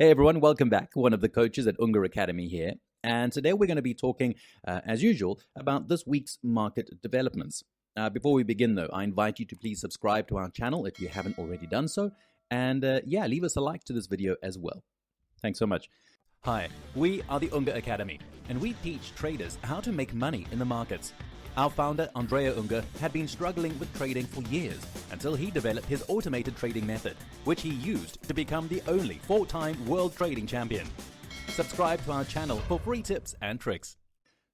Hey everyone, welcome back. One of the coaches at Unga Academy here. And today we're going to be talking, as usual, about this week's market developments. Before we begin though, I invite you to please subscribe to our channel if you haven't already done so. And leave us a like to this video as well. Thanks so much. Hi, we are the Unga Academy, and we teach traders how to make money in the markets. Our founder, Andrea Unga, had been struggling with trading for years until he developed his automated trading method, which he used to become the only 4-time world trading champion. Subscribe to our channel for free tips and tricks.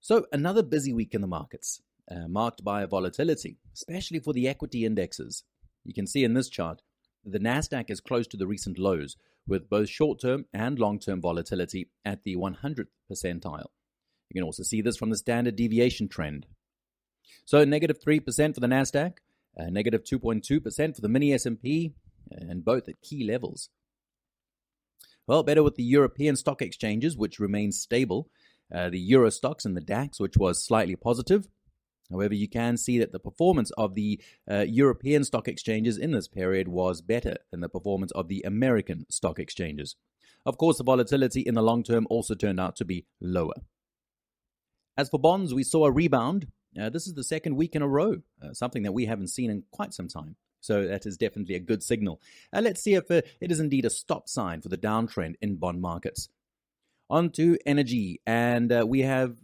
So, another busy week in the markets, marked by volatility, especially for the equity indexes. You can see in this chart that the Nasdaq is close to the recent lows, with both short-term and long-term volatility at the 100th percentile. You can also see this from the standard deviation trend. So negative 3% for the Nasdaq, negative 2.2% for the mini S&P, and both at key levels. Well, better with the European stock exchanges, which remain stable, the Euro stocks and the DAX, which was slightly positive. However, you can see that the performance of the European stock exchanges in this period was better than the performance of the American stock exchanges. Of course, the volatility in the long term also turned out to be lower. As for bonds, we saw a rebound. This is the second week in a row, something that we haven't seen in quite some time. So that is definitely a good signal. Let's see if it is indeed a stop sign for the downtrend in bond markets. On to energy, and we have,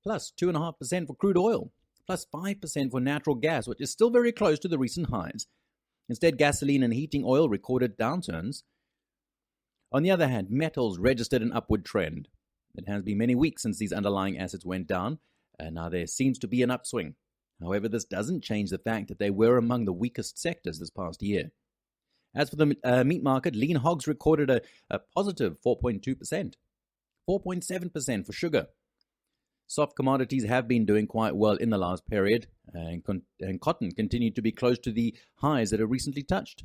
plus 2.5% for crude oil, plus 5% for natural gas, which is still very close to the recent highs. Instead, gasoline and heating oil recorded downturns. On the other hand, metals registered an upward trend. It has been many weeks since these underlying assets went down, and now there seems to be an upswing. However, this doesn't change the fact that they were among the weakest sectors this past year. As for the meat market, lean hogs recorded a positive 4.2%, 4.7% for sugar. Soft commodities have been doing quite well in the last period, and cotton continued to be close to the highs that it recently touched.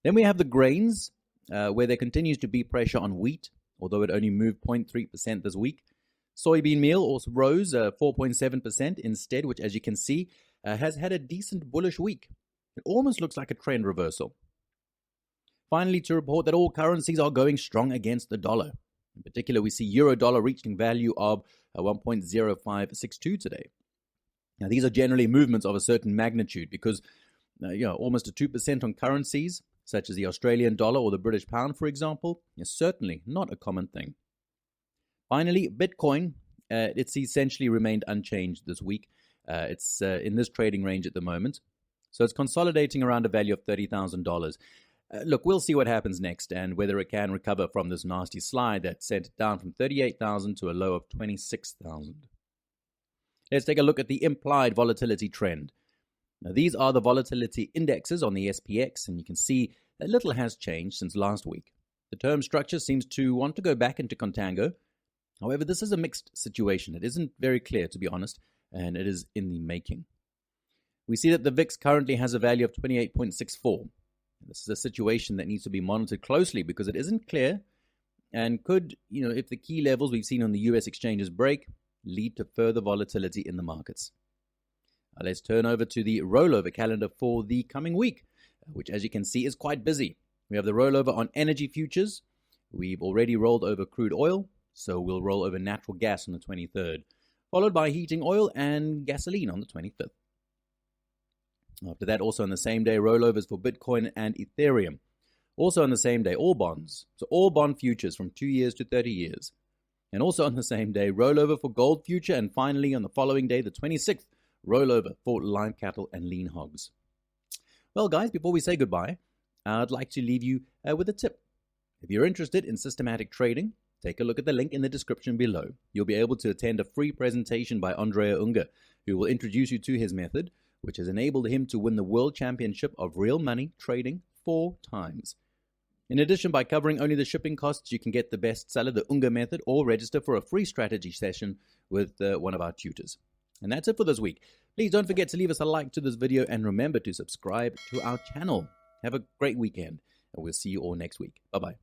Then we have the grains, where there continues to be pressure on wheat, although it only moved 0.3% this week. Soybean meal also rose 4.7% instead, which, as you can see, has had a decent bullish week. It almost looks like a trend reversal. Finally, to report that all currencies are going strong against the dollar. In particular, we see euro-dollar reaching value of 1.0562 today. Now, these are generally movements of a certain magnitude because, almost a 2% on currencies, such as the Australian dollar or the British pound, for example, is certainly not a common thing. Finally, Bitcoin, it's essentially remained unchanged this week. It's in this trading range at the moment. So it's consolidating around a value of $30,000. Look, we'll see what happens next and whether it can recover from this nasty slide that sent it down from 38,000 to a low of 26,000. Let's take a look at the implied volatility trend. Now, these are the volatility indexes on the SPX, and you can see that little has changed since last week. The term structure seems to want to go back into contango. However, this is a mixed situation. It isn't very clear, to be honest, and it is in the making. We see that the VIX currently has a value of 28.64. This is a situation that needs to be monitored closely because it isn't clear and could, if the key levels we've seen on the US exchanges break, lead to further volatility in the markets. Now let's turn over to the rollover calendar for the coming week, which, as you can see, is quite busy. We have the rollover on energy futures. We've already rolled over crude oil. So we'll roll over natural gas on the 23rd, followed by heating oil and gasoline on the 25th. After that, also on the same day, rollovers for Bitcoin and Ethereum. Also on the same day, all bonds. So all bond futures from 2 years to 30 years. And also on the same day, rollover for gold future. And finally, on the following day, the 26th, rollover for live cattle and lean hogs. Well, guys, before we say goodbye, I'd like to leave you with a tip. If you're interested in systematic trading, take a look at the link in the description below. You'll be able to attend a free presentation by Andrea Unga, who will introduce you to his method, which has enabled him to win the World Championship of Real Money Trading 4 times. In addition, by covering only the shipping costs, you can get the bestseller, the Unga Method, or register for a free strategy session with one of our tutors. And that's it for this week. Please don't forget to leave us a like to this video and remember to subscribe to our channel. Have a great weekend, and we'll see you all next week. Bye-bye.